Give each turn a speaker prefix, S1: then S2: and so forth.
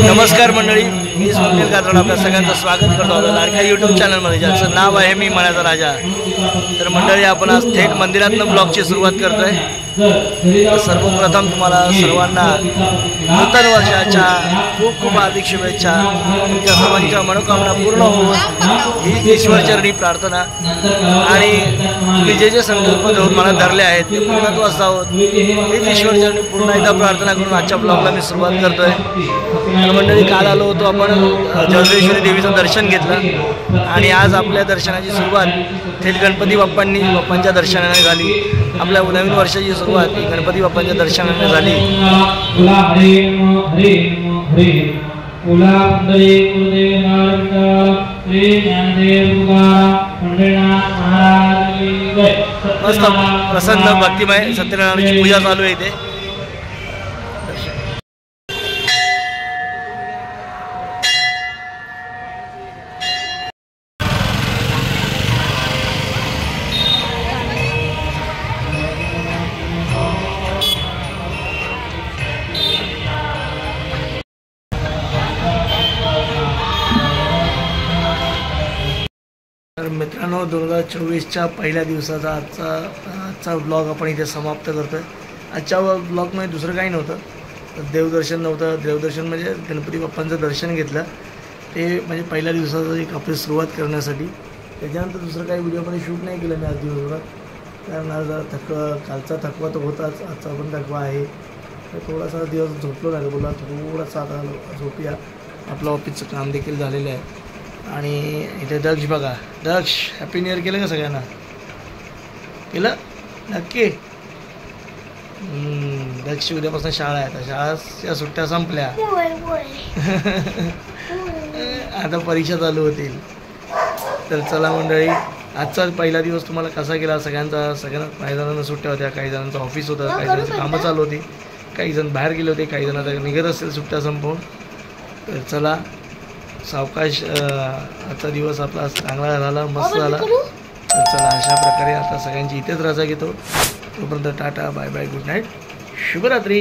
S1: नमस्कार मंडळी, मी स्वप्नील कात्रड आपल्या सगळ्यांचं स्वागत करतो आपल्या लाडक्या यूट्यूब चॅनलमध्ये, ज्याचं नाव आहे मी मनाचा राजा. तर मंडळी, आपण आज थेट मंदिरातनं ब्लॉगची सुरुवात करतोय. सर्वप्रथम तुम्हाला सर्वांना नूतन वर्षाच्या खूप खूप हार्दिक शुभेच्छा. तुमच्या सर्वांच्या मनोकामना पूर्ण होऊन ही ईश्वरचरणी प्रार्थना. आणि तुम्ही जे संकल्प घेऊन मला धरले आहेत ते पूर्णत्वास जावोत हीच ईश्वरचरणी पुन्हा एकदा प्रार्थना करून आजच्या ब्लॉगला मी सुरुवात करतोय. तर मंडळी, काल आलो होतो आपण जळदेश्वरी देवीचं दर्शन घेतलं आणि आज आपल्या दर्शनाची सुरुवात थेट गणपती बाप्पांच्या दर्शनाने झाली. आपल्या नवीन वर्षाची सुरुवात ही गणपती बाप्पांच्या दर्शनाने झाली. मस्त प्रसन्न भक्तिमय सत्यनारायणाची पूजा चालू आहे इथे. तर मित्रांनो, 2024च्या पहिल्या दिवसाचा आजचा ब्लॉग आपण इथे समाप्त करतो आहे. आजच्या ब्लॉगमध्ये दुसरं काही नव्हतं. देवदर्शन नव्हतं. देवदर्शन म्हणजे गणपती बाप्पांचं दर्शन घेतलं, ते म्हणजे पहिल्या दिवसाचं एक आपली सुरुवात करण्यासाठी. त्याच्यानंतर दुसरं काही व्हिडिओमध्ये शूट नाही केलं मी आज दिवसभरात, कारण आज कालचा थकवा तर होताच, आजचा पण थकवा आहे. तर थोडासा दिवस झोपलो नाही, बोला थोडासा आता झोपूया. आपलं ऑफिसचं काम देखील झालेलं आहे. आणि इथे दक्ष बघा. दक्ष, हॅपी न्यू इयर केलं का सगळ्यांना? केलं नक्की. दक्ष उद्यापासून शाळा आहे. आता शाळेच्या सुट्ट्या संपल्या, आता परीक्षा चालू होतील. तर चला मंडळी, आजचा पहिला दिवस तुम्हाला कसा गेला सगळ्यांना काही जणांना सुट्ट्या होत्या, काही जणांचं ऑफिस होतं, काही जणांची कामं चालू होती, काही जण बाहेर गेले होते, काही जण आता निघत असतील सुट्ट्या संपवून. तर चला, सावकाश आजचा दिवस आपला चांगला झाला, मस्त झाला. तर चला, अशा प्रकारे आता सगळ्यांची इथेच रजा घेतो. तोपर्यंत tata, bye bye, good night, शुभरात्री.